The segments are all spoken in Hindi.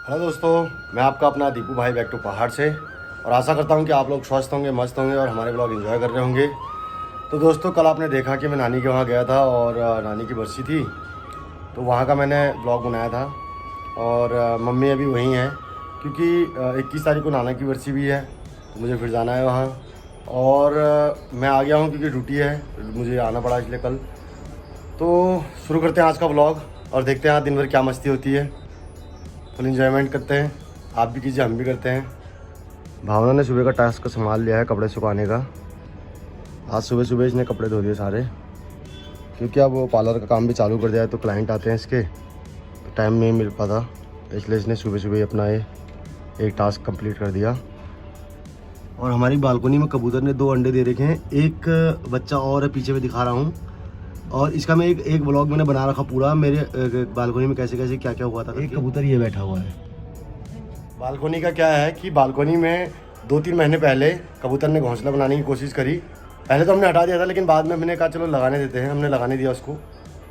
हेलो दोस्तों, मैं आपका अपना दीपू भाई बैक टू पहाड़ से। और आशा करता हूँ कि आप लोग स्वस्थ होंगे, मस्त होंगे और हमारे ब्लॉग एंजॉय कर रहे होंगे। तो दोस्तों, कल आपने देखा कि मैं नानी के वहाँ गया था और नानी की बरसी थी, तो वहाँ का मैंने ब्लॉग बनाया था। और मम्मी अभी वहीं हैं क्योंकि 21 तारीख को नाना की बरसी भी है, तो मुझे फिर जाना है वहाँ। और मैं आ गया हूँ क्योंकि ड्यूटी है, मुझे आना पड़ा इसलिए कल। तो शुरू करते हैं आज का ब्लॉग और देखते हैं आज दिन भर क्या मस्ती होती है। फुल इंजॉयमेंट करते हैं, आप भी कीजिए, हम भी करते हैं। भावना ने सुबह का टास्क संभाल लिया है कपड़े सुखाने का। आज सुबह सुबह इसने कपड़े धो दिए सारे, क्योंकि अब वो पार्लर का काम भी चालू कर दिया है, तो क्लाइंट आते हैं इसके, तो टाइम नहीं मिल पाता, इसलिए इसने सुबह सुबह ही अपना ये एक टास्क कंप्लीट कर दिया। और हमारी बालकनी में कबूतर ने 2 अंडे दे रखे हैं, एक बच्चा और है पीछे में दिखा रहा हूँ। और इसका मैं एक व्लॉग मैंने बना रखा पूरा, मेरे बालकनी में कैसे कैसे क्या क्या हुआ था। एक कबूतर ये बैठा हुआ है। बालकनी का क्या है कि बालकनी में 2-3 महीने पहले कबूतर ने घोंसला बनाने की कोशिश करी। पहले तो हमने हटा दिया था, लेकिन बाद में हमने कहा चलो लगाने देते हैं, हमने लगाने दिया उसको।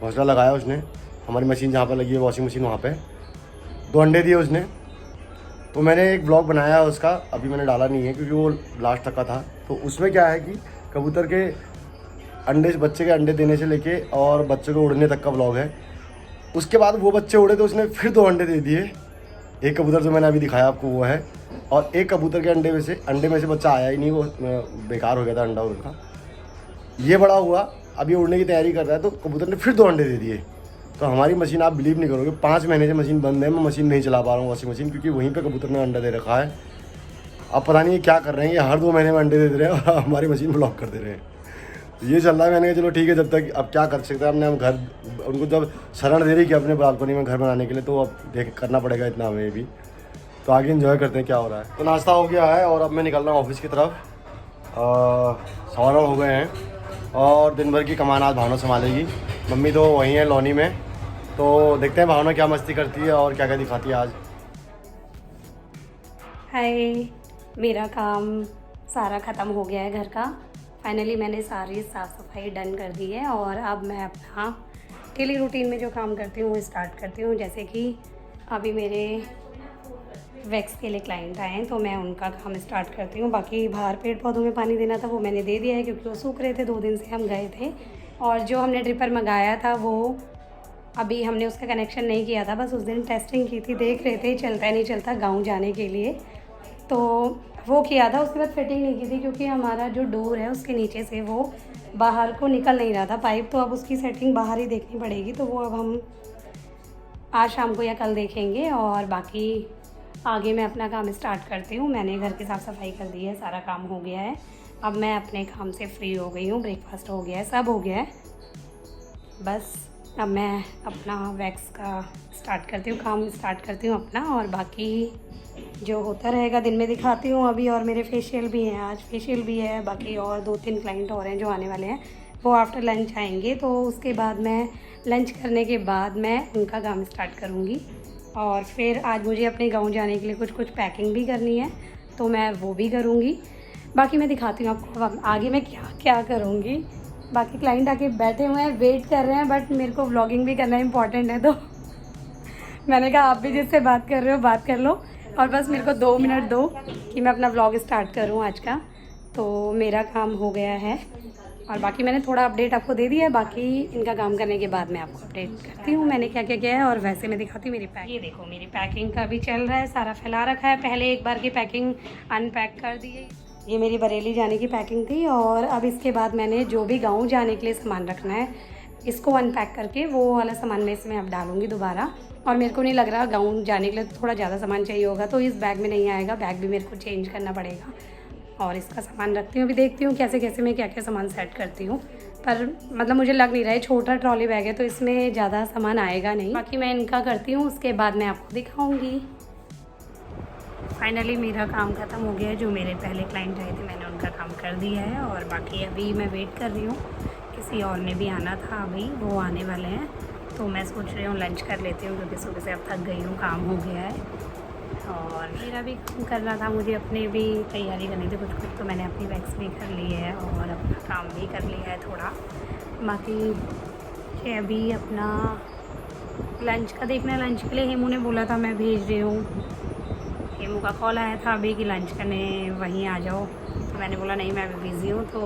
घोंसला लगाया उसने, हमारी मशीन जहाँ पर लगी है वॉशिंग मशीन, वहाँ पे 2 अंडे दिए उसने। तो मैंने एक ब्लॉग बनाया उसका, अभी मैंने डाला नहीं है क्योंकि वो लास्ट तक का था। तो उसमें क्या है कि कबूतर के अंडे, बच्चे के अंडे देने से लेके और बच्चे को उड़ने तक का ब्लॉग है। उसके बाद वो बच्चे उड़े तो उसने फिर 2 अंडे दे दिए। एक कबूतर जो मैंने अभी दिखाया आपको वो है, और एक कबूतर के अंडे में से बच्चा आया ही नहीं, वो बेकार हो गया था अंडा उनका। ये बड़ा हुआ, अभी उड़ने की तैयारी कर रहा है, तो कबूतर ने फिर 2 अंडे दे दिए। तो हमारी मशीन, आप बिलीव नहीं करोगे, 5 महीने से मशीन बंद है, मैं मशीन नहीं चला पा रहा हूँ, वॉशिंग मशीन, क्योंकि वहीं पर कबूतर ने अंडा दे रखा है। अब पता नहीं ये क्या कर रहे हैं, ये हर 2 महीने में अंडे दे रहे हैं और हमारी मशीन ब्लॉक कर दे रहे हैं। ये चल रहा है। मैंने कहा चलो ठीक है, जब तक अब क्या कर सकते हैं, हमने हम घर उनको जब शरण दे रही कि अपने बालकनी में घर बनाने के लिए, तो अब देख करना पड़ेगा इतना हमें भी। तो आगे एंजॉय करते हैं क्या हो रहा है। तो नाश्ता हो गया है और अब मैं निकल रहा हूँ ऑफिस की तरफ। 9:15 हो गए हैं और दिन भर की कमान आज भावना संभालेगी। मम्मी तो वहीं है लॉनी में, तो देखते हैं भावना क्या मस्ती करती है और क्या क्या दिखाती है आज। हाय, मेरा काम सारा ख़त्म हो गया है घर का। फाइनली मैंने सारी साफ़ सफाई डन कर दी है और अब मैं अपना डेली रूटीन में जो काम करती हूँ वो स्टार्ट करती हूँ। जैसे कि अभी मेरे वैक्स के लिए क्लाइंट आए हैं, तो मैं उनका काम स्टार्ट करती हूँ। बाकी बाहर पेड़ पौधों में पानी देना था, वो मैंने दे दिया है क्योंकि वो सूख रहे थे, 2 दिन से हम गए थे। और जो हमने ड्रिपर मंगाया था वो अभी हमने उसका कनेक्शन नहीं किया था, बस उस दिन टेस्टिंग की थी, देख रहे थे चलता है नहीं चलता गाँव जाने के लिए, तो वो किया था। उसके बाद फिटिंग नहीं की थी क्योंकि हमारा जो डोर है उसके नीचे से वो बाहर को निकल नहीं रहा था पाइप, तो अब उसकी सेटिंग बाहर ही देखनी पड़ेगी। तो वो अब हम आज शाम को या कल देखेंगे और बाकी आगे मैं अपना काम स्टार्ट करती हूँ। मैंने घर की साफ़ सफाई कर दी है, सारा काम हो गया है। अब मैं अपने काम से फ्री हो गई हूँ, ब्रेकफास्ट हो गया है, सब हो गया है। बस अब मैं अपना वैक्स का स्टार्ट करती हूँ, काम स्टार्ट करती हूँ अपना, और बाकी जो होता रहेगा दिन में दिखाती हूँ अभी। और मेरे फेशियल भी हैं, आज फेशियल भी है, बाकी और 2-3 क्लाइंट और हैं जो आने वाले हैं, वो आफ्टर लंच आएंगे। तो उसके बाद मैं लंच करने के बाद मैं उनका काम स्टार्ट करूँगी। और फिर आज मुझे अपने गाँव जाने के लिए कुछ पैकिंग भी करनी है, तो मैं वो भी करूँगी। बाकी मैं दिखाती हूँ आपको अब आगे मैं क्या क्या करूँगी। बाकी क्लाइंट आके बैठे हुए हैं, वेट कर रहे हैं, बट मेरे को व्लॉगिंग भी करना इम्पॉर्टेंट है, तो मैंने कहा आप भी जिससे बात कर रहे हो बात कर लो, और बस मेरे को 2 मिनट दो कि मैं अपना व्लॉग स्टार्ट करूं आज का। तो मेरा काम हो गया है और बाकी मैंने थोड़ा अपडेट आपको दे दिया है। बाकी इनका काम करने के बाद मैं आपको अपडेट करती हूँ मैंने क्या क्या किया है, और वैसे मैं दिखाती हूँ मेरी पैकिंग। ये देखो मेरी पैकिंग का भी चल रहा है, सारा फैला रखा है। पहले एक बार की पैकिंग अनपैक कर दी है, ये मेरी बरेली जाने की पैकिंग थी। और अब इसके बाद मैंने जो भी गाँव जाने के लिए सामान रखना है, इसको अनपैक करके वो वाला सामान मैं इसमें अब डालूँगी दोबारा। और मेरे को नहीं लग रहा गाउन जाने के लिए थोड़ा ज़्यादा सामान चाहिए होगा, तो इस बैग में नहीं आएगा, बैग भी मेरे को चेंज करना पड़ेगा। और इसका सामान रखती हूँ, अभी देखती हूँ कैसे कैसे मैं क्या क्या सामान सेट करती हूँ। पर मतलब मुझे लग नहीं रहा है, छोटा ट्रॉली बैग है तो इसमें ज़्यादा सामान आएगा नहीं। बाकी मैं इनका करती हूँ, उसके बाद मैं आपको दिखाऊँगी। फाइनली मेरा काम ख़त्म हो गया है। जो मेरे पहले क्लाइंट आए थे मैंने उनका काम कर दिया है, और बाकी अभी मैं वेट कर रही हूँ, किसी और ने भी आना था, अभी वो आने वाले हैं। तो मैं सोच रही हूँ लंच कर लेती हूँ क्योंकि सुबह से अब थक गई हूँ, काम हो गया है। और मेरा भी काम करना था, मुझे अपने भी तैयारी करनी थी कुछ, तो मैंने अपनी वैक्स भी कर ली है और अपना काम भी कर लिया है थोड़ा। बाकी अभी अपना लंच का देखना है। लंच के लिए हेमू ने बोला था, मैं भेज रही हूँ। हेमू का कॉल आया था अभी कि लंच करने वहीं आ जाओ, तो मैंने बोला नहीं मैं अभी बिज़ी हूँ, तो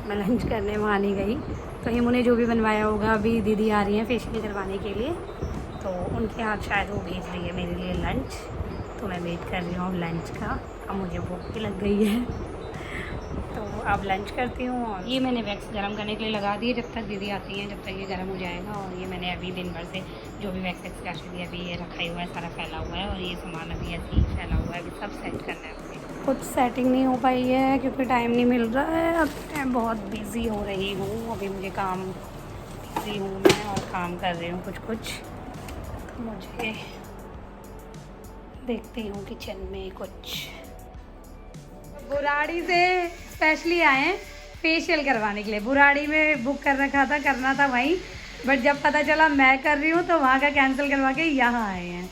मैं लंच करने वहाँ नहीं गई। तो हेमू ने जो भी बनवाया होगा, अभी दीदी आ रही हैं फेशियल करवाने के लिए, तो उनके हाथ शायद वो भेज रही है मेरे लिए लंच। तो मैं वेट कर रही हूँ अब लंच का। अब मुझे भूख भी लग गई है, तो अब लंच करती हूँ। और ये मैंने वैक्स गर्म करने के लिए लगा दिए, जब तक दीदी आती हैं जब तक ये गर्म हो जाएगा। और ये मैंने अभी दिन भर से जो भी वैक्स एक्सट्रा दिया अभी ये रखा ही हुआ है, सारा फैला हुआ है। और ये सामान अभी ऐसे ही फैला हुआ है, अभी सब सेट करना है मुझे। कुछ सेटिंग नहीं हो पाई है क्योंकि टाइम नहीं मिल रहा है। अब मैं बहुत बिज़ी हो रही हूँ, अभी मुझे काम बिज़ी हूँ मैं और काम कर रही हूँ कुछ कुछ। तो मुझे देखती हूँ किचन में कुछ। बुराड़ी से स्पेशली आए हैं फेशियल करवाने के लिए। बुराड़ी में बुक कर रखा था, करना था वहीं, बट जब पता चला मैं कर रही हूँ तो वहाँ का कैंसिल करवा के यहाँ आए हैं।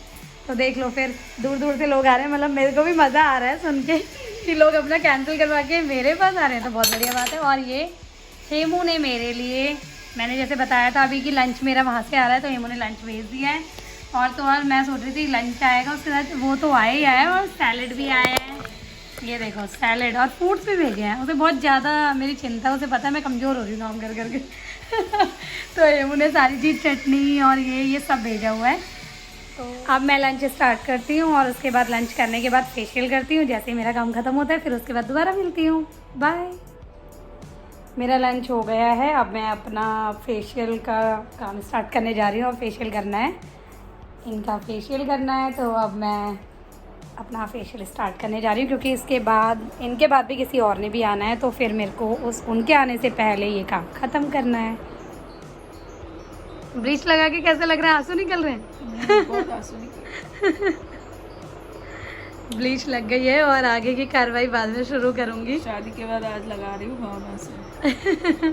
तो देख लो, फिर दूर दूर से लोग आ रहे हैं। मतलब मेरे को भी मज़ा आ रहा है सुन के कि लोग अपना कैंसिल करवा के मेरे पास आ रहे हैं, तो बहुत बढ़िया बात है। और ये हेमू ने मेरे लिए, मैंने जैसे बताया था अभी कि लंच मेरा वहाँ से आ रहा है, तो हेमू ने लंच भेज दिया है। और मैं सोच रही थी लंच आएगा उसके साथ, वो तो आया ही आया, और सैलड भी आया है। ये देखो सैलेड और फ्रूट्स भी भेजे हैं। उसे बहुत ज़्यादा मेरी चिंता, उसे पता है मैं कमज़ोर हो रही हूँ काम कर करके तो हेमू ने सारी चीज़, चटनी और ये सब भेजा हुआ है। तो अब मैं लंच स्टार्ट करती हूँ और उसके बाद लंच करने के बाद फेशियल करती हूँ। जैसे ही मेरा काम ख़त्म होता है फिर उसके बाद दोबारा मिलती हूँ। बाय। मेरा लंच हो गया है, अब मैं अपना फेशियल का काम स्टार्ट करने जा रही हूँ। और फेशियल करना है, इनका फेशियल करना है, तो अब मैं अपना फेशियल स्टार्ट करने जा रही हूँ क्योंकि इसके बाद इनके बाद भी किसी और ने भी आना है, तो फिर मेरे को उनके आने से पहले ये काम ख़त्म करना है। ब्लीच लगा के कैसा लग रहा है? आंसू निकल रहे हैं? बहुत आंसू निकल। ब्लीच लग गई है और आगे की कार्रवाई बाद में शुरू करूँगी। शादी के बाद आज लगा रही हूँ भावना से।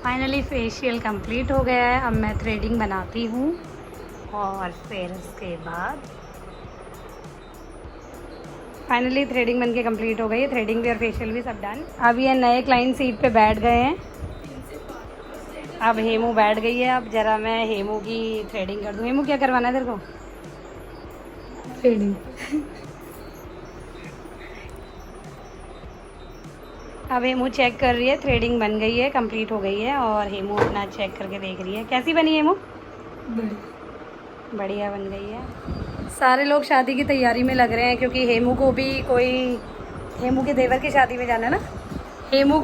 फाइनली फेशियल कंप्लीट हो गया है। अब मैं थ्रेडिंग बनाती हूँ और फिर उसके बाद फाइनली थ्रेडिंग बनके कंप्लीट हो गई है। थ्रेडिंग भी और फेशियल भी सब डन। अब ये नए क्लाइंट सीट पे बैठ गए हैं। अब हेमू बैठ गई है। अब जरा मैं हेमू की थ्रेडिंग कर दूँ। हेमू क्या करवाना है तेरे को? थ्रेडिंग। अब हेमू चेक कर रही है, थ्रेडिंग बन गई है, कंप्लीट हो गई है। और हेमू अपना चेक करके देख रही है कैसी बनी हेमू। बढ़िया बन गई है। सारे लोग शादी की तैयारी में लग रहे हैं क्योंकि हेमू को भी हेमू के देवर की शादी में जाना है ना। हेमू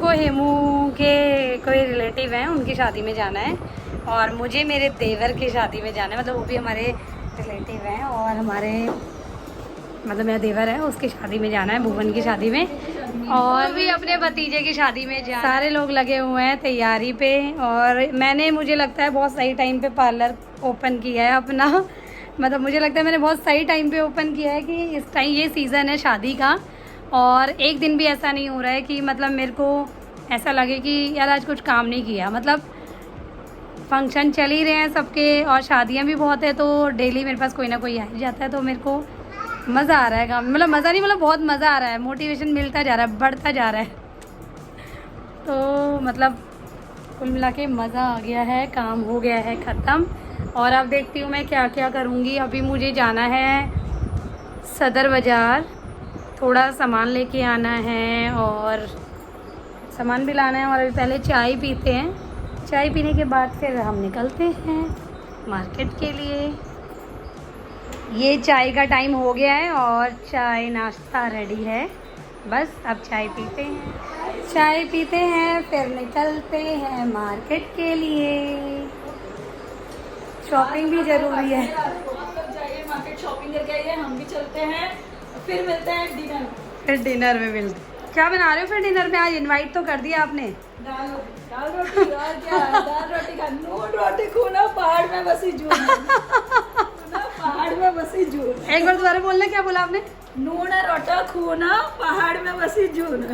के कोई रिलेटिव हैं, उनकी शादी में जाना है। और मुझे मेरे देवर की शादी में जाना है, मतलब वो भी हमारे रिलेटिव हैं। और मतलब मेरा देवर है, उसकी शादी में जाना है, भुवन की शादी में। और भी अपने भतीजे की शादी में जाना। सारे लोग लगे हुए हैं तैयारी पे। और मैंने, मुझे लगता है बहुत सही टाइम पे पार्लर ओपन किया है अपना। मतलब मुझे लगता है मैंने बहुत सही टाइम पे ओपन किया है कि इस टाइम ये सीज़न है शादी का। और एक दिन भी ऐसा नहीं हो रहा है कि मतलब मेरे को ऐसा लगे कि यार आज कुछ काम नहीं किया। मतलब फंक्शन चल ही रहे हैं सबके, और शादियाँ भी बहुत है, तो डेली मेरे पास कोई ना कोई आ ही जाता है। तो मेरे को मज़ा आ रहा है काम, मतलब मज़ा नहीं, मतलब बहुत मज़ा आ रहा है। मोटिवेशन मिलता जा रहा है, बढ़ता जा रहा है। तो मतलब कुल मिला के मज़ा आ गया है, काम हो गया है ख़त्म। और अब देखती हूँ मैं क्या क्या करूँगी। अभी मुझे जाना है सदर बाज़ार, थोड़ा सामान लेके आना है और सामान भी लाना है। और अभी पहले चाय पीते हैं, चाय पीने के बाद फिर हम निकलते हैं मार्केट के लिए। ये चाय का टाइम हो गया है और चाय नाश्ता रेडी है। बस अब चाय पीते हैं फिर निकलते हैं मार्केट के लिए। शॉपिंग भी ज़रूरी है। जाइए मार्केट, शॉपिंग करके आइए, हम भी चलते हैं, फिर मिलते हैं डिनर। फिर डिनर में मिलते। क्या बना रहे हो फिर डिनर में? आज इनवाइट तो कर दिया आपने। दाल रोटी और क्या है? दाल रोटी का नून रोटी खूना पहाड़ में बसी जून। पहाड़ में बसी जून। एक बार दोबारा बोलना, क्या बोला आपने? नून रोटा खूना पहाड़ में बसी जून।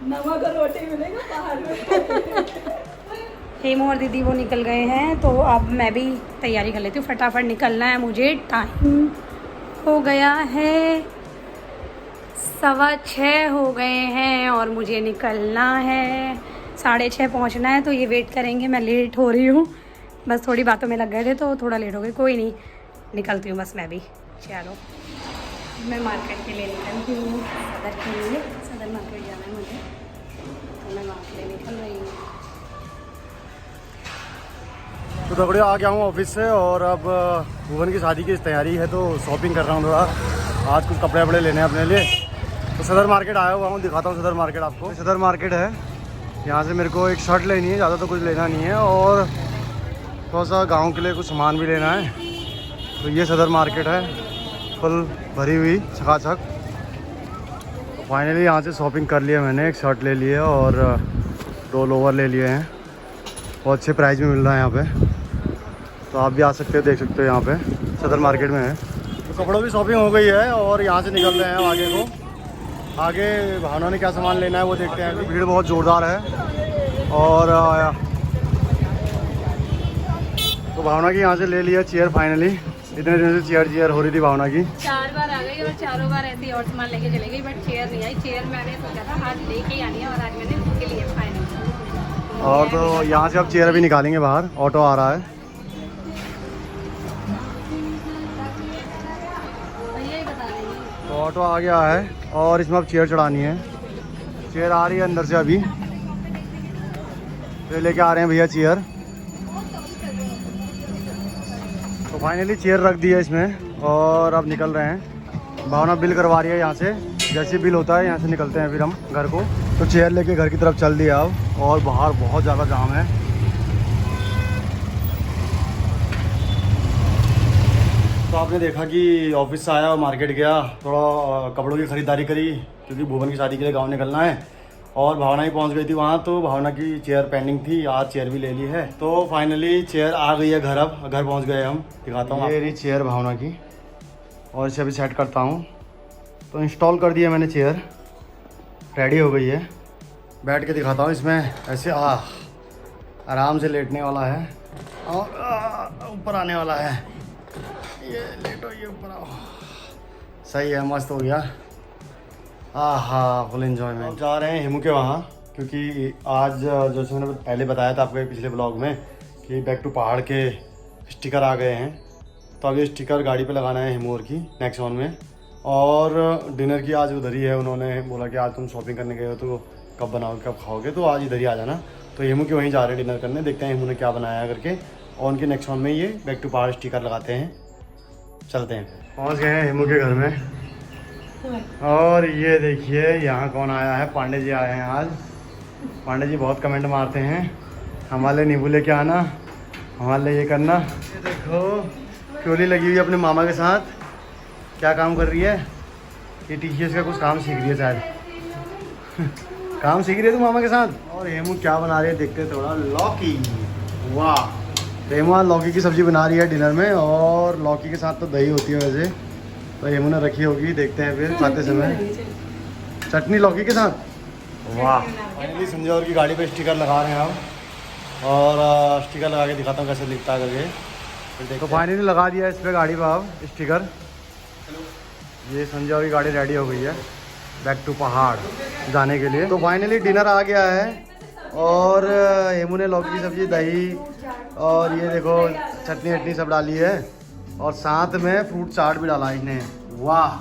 नमक रोटी मिलेगा पहाड़ में। हेमू और दीदी वो निकल गए हैं, तो अब मैं भी तैयारी कर लेती हूँ, फटाफट निकलना है मुझे। टाइम हो गया है 6:15 हो गए हैं और मुझे निकलना है। 6:30 पहुंचना है, तो ये वेट करेंगे। मैं लेट हो रही हूँ, बस थोड़ी बातों में लग गए थे तो थोड़ा लेट हो गई। कोई नहीं, निकलती हूँ बस मैं भी। चलो मैं मार्केट के लिए निकलती हूँ, सदर के लिए। सदर मार्केट जाना है मुझे, तो मैं वहाँ के लिए निकल रही हूँ। तो दगड़ियों आ गया हूँ ऑफिस से और अब भुवन की शादी की तैयारी है, तो शॉपिंग कर रहा हूँ थोड़ा। आज कुछ कपड़े वपड़े लेने हैं अपने लिए, तो सदर मार्केट आया हुआ हूँ। दिखाता हूँ सदर मार्केट आपको। सदर मार्केट है, यहाँ से मेरे को एक शर्ट लेनी है, ज़्यादा तो कुछ लेना नहीं है, और थोड़ा सा गाँव के लिए कुछ सामान भी लेना है। तो ये सदर मार्केट है, फुल भरी हुई छकाछक। फाइनली यहाँ से शॉपिंग कर लिया मैंने। एक शर्ट ले लिए और 2 लोवर ले लिए हैं, बहुत अच्छे प्राइस में मिल रहा है यहाँ पे। तो आप भी आ सकते हो, देख सकते हो, यहाँ पे सदर मार्केट में है। तो कपड़ों की शॉपिंग हो गई है और यहाँ से निकल रहे हैं आगे को। आगे भावना ने क्या सामान लेना है वो देखते हैं। भीड़ बहुत ज़ोरदार है। और तो भावना की यहाँ से ले लिया चेयर फाइनली। इतने दिन से चेयर हो रही थी भावना की। 4 बार आ गई और चारों बार ऐसे ही और सामान लेके चले गई, बट चेयर नहीं आई। चेयर मैंने सोचा था आज लेके ही आनी है, और आज मैंने उसके लिए फाइनल। और तो यहाँ से अब चेयर भी निकालेंगे बाहर। ऑटो आ रहा है, तो ऑटो आ गया है और इसमें अब चेयर चढ़ानी है। चेयर आ रही है अंदर से अभी, तो लेके आ रहे हैं भैया चेयर। तो फाइनली चेयर रख दी है इसमें और अब निकल रहे हैं। भावना बिल करवा रही है यहाँ से, जैसे बिल होता है यहाँ से निकलते हैं फिर हम घर को। तो चेयर लेके घर की तरफ चल दिया अब, और बाहर बहुत ज़्यादा जाम है। तो आपने देखा कि ऑफिस से आया और मार्केट गया, थोड़ा कपड़ों की ख़रीदारी करी, क्योंकि भुवन की शादी के लिए गांव निकलना है। और भावना ही पहुंच गई थी वहाँ, तो भावना की चेयर पेंडिंग थी, आज चेयर भी ले ली है। तो फाइनली चेयर आ गई है घर। अब घर पहुँच गए हम, दिखाता हूँ। ये रही चेयर भावना की, और इसे अभी सेट करता हूँ। तो इंस्टॉल कर दिया मैंने चेयर, रेडी हो गई है। बैठ के दिखाता हूँ इसमें। ऐसे आराम से लेटने वाला है और ऊपर आने वाला है। ये लेटो, ये ऊपर आओ, सही है, मस्त हो गया। Full enjoyment. जा रहे हैं हेमू के वहाँ, क्योंकि आज जैसे मैंने पहले बताया था आपको पिछले ब्लॉग में कि बैक टू पहाड़ के स्टिकर आ गए हैं। तो अब ये स्टिकर गाड़ी पे लगाना है हेमू की नेक्सॉन में। और डिनर की आज उधर ही है। उन्होंने बोला कि आज तुम शॉपिंग करने गए हो तो कब बनाओगे कब खाओगे, तो आज इधर ही आ जाना। तो हेमू के वहीं जा रहे हैं डिनर करने। देखते हैं हेमू ने क्या बनाया करके, और उनके नेक्सॉन में ये बैक टू पहाड़ स्टिकर लगाते हैं। चलते हैं। पहुँच गए हैं हेमू के घर में, और ये देखिए यहाँ कौन आया है। पांडे जी आए हैं आज। पांडे जी बहुत कमेंट मारते हैं, हमारे नींबू लेके आना, हमारे ये करना। ये देखो क्योली लगी हुई है अपने मामा के साथ। क्या काम कर रही है ये? टीचर्स का कुछ काम सीख रही है शायद। काम सीख रही है तू मामा के साथ। और हेमू क्या बना रही है देखते हैं थोड़ा। लौकी, वाह। हेमू आज लौकी की सब्ज़ी बना रही है डिनर में, और लौकी के साथ तो दही होती है वैसे, तो हेमू ने रखी होगी। देखते हैं फिर खाते समय। चटनी लौकी के साथ, वाह। फाइनली संजय और की गाड़ी पे स्टिकर लगा रहे हैं हम, और स्टिकर लगा के दिखाता हूँ कैसे दिखता है करके। तो फाइनली लगा दिया इस पर गाड़ी पर अब स्टिकर। ये संजय और की गाड़ी रेडी हो गई है बैक टू पहाड़ जाने के लिए। तो फाइनली डिनर आ गया है, और हेमू ने लौकी की सब्ज़ी, दही, और ये देखो चटनी वटनी सब डाली है, और साथ में फ्रूट चाट भी डाला इसने। वाह,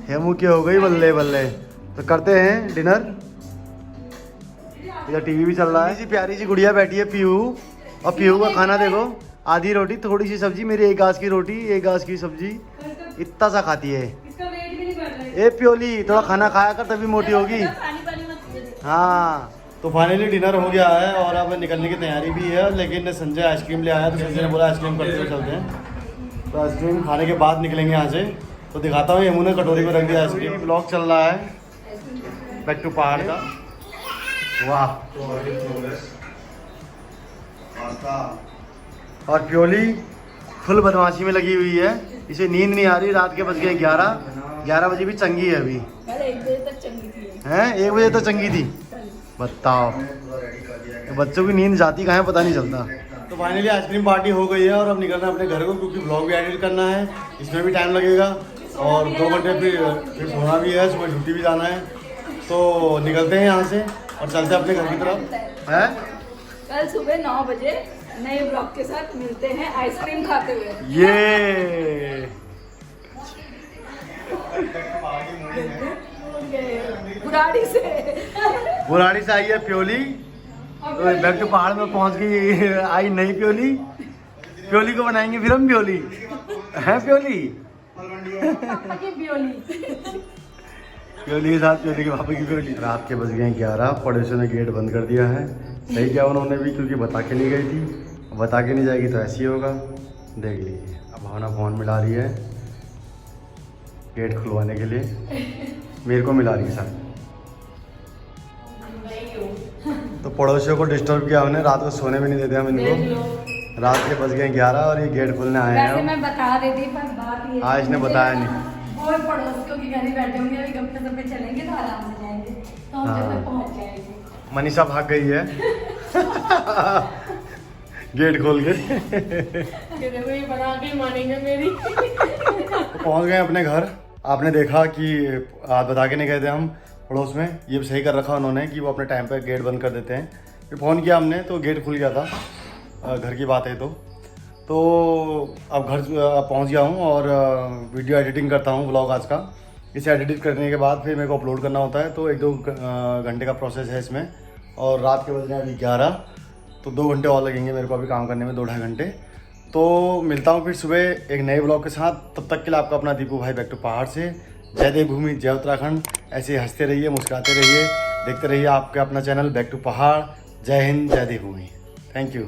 हेमू की हो गई बल्ले बल्ले। तो करते हैं डिनर। इधर टीवी भी चल रहा है। प्यारी सी गुड़िया बैठी है पीहू, और पीहू का खाना देखो, आधी रोटी थोड़ी सी सब्जी। मेरी 1 गाज की रोटी 1 गाज की सब्जी, इतना सा खाती है। ए प्योली, थोड़ा खाना खाया कर तभी मोटी होगी। हाँ, तो फाइनली डिनर हो गया है, और अब निकलने की तैयारी भी है। लेकिन संजय आइसक्रीम ले आया, तो संजय ने बोला आइसक्रीम करते हुए चलते हैं। तो आइसक्रीम खाने के बाद निकलेंगे यहाँ से। तो दिखाता हूँ, हेमू ने कटोरी में रख दिया आइसक्रीम। ब्लॉग चल रहा है बैक टू पहाड़ का। वाह। और प्योली फुल बदमाशी में लगी हुई है, इसे नींद नहीं आ रही। रात के बज गए 11 बजे भी चंगी है अभी। 1 बजे तक चंगी थी। हैं 1 बजे तक चंगी थी, बताओ। तो बच्चों की नींद जाती कहाँ है पता नहीं चलता। तो फाइनली आइसक्रीम पार्टी हो गई है, और अब निकलना है अपने घर को, क्योंकि ब्लॉग भी एडिट करना है, इसमें भी टाइम लगेगा, और 2 घंटे फिर सोना भी है, सुबह छुट्टी भी जाना है। तो निकलते हैं यहाँ से। और चलते हैं अपने घर की तरफ है। कल सुबह 9 बजे नए ब्लॉग के साथ मिलते हैं आइसक्रीम खाते हुए। ये बुराड़ी से बुराड़ी से आई है प्योली, तो बैक टू पहाड़ में पहुंच गई आई नई प्योली। प्योली को बनाएंगे फिर हम प्योली है। प्योली पापा की ब्योली। प्योली के साथ प्योली के पापा की प्योली। रात के बज गए 11, पड़ोसियों ने गेट बंद कर दिया है। सही किया उन्होंने भी, क्योंकि बता के नहीं गई थी। बता के नहीं जाएगी तो ऐसे ही होगा, देख लीजिए। अब भावना फोन मिला रही है गेट खुलवाने के लिए, मेरे को मिला रही है सर। तो पड़ोसियों को डिस्टर्ब किया हमने, रात को सोने भी नहीं देते हम इनको। रात के बज गए 11 और ये गेट खुलने आए वैसे हैं। मैं बता देती पर बात ये आज ने बताया नहीं। और पड़ोसियों के घर ही बैठे होंगे, अभी गप्पे सप्पे चलेंगे तो आराम हो जाएंगे, तो हम जब तक पहुंच जाएंगे। मनीषा भाग गई है गेट खोल के। देखो ये बना के मानेंगे मेरी। तो पहुंच गए अपने घर। आपने देखा कि आज बता के नहीं गए थे हम पड़ोस में। ये सही कर रखा उन्होंने कि वो अपने टाइम पे गेट बंद कर देते हैं। फिर फ़ोन किया हमने तो गेट खुल गया था। घर की बात है तो अब घर पहुंच गया हूं और वीडियो एडिटिंग करता हूं व्लॉग आज का। इसे एडिट करने के बाद फिर मेरे को अपलोड करना होता है, तो 1-2 घंटे का प्रोसेस है इसमें। और रात के बज रहे हैं अभी 11, तो 2 घंटे और लगेंगे मेरे को अभी काम करने में, 2-2.5 घंटे। तो मिलता हूँ फिर सुबह एक नए ब्लॉग के साथ। तब तक के लिए आपका अपना दीपू भाई बैक टू पहाड़ से। जय देवभूमि, जय उत्तराखंड। ऐसे हंसते रहिए, मुस्कुराते रहिए, देखते रहिए आपके अपना चैनल बैक टू पहाड़। जय हिंद, जय देवभूमि। Thank you.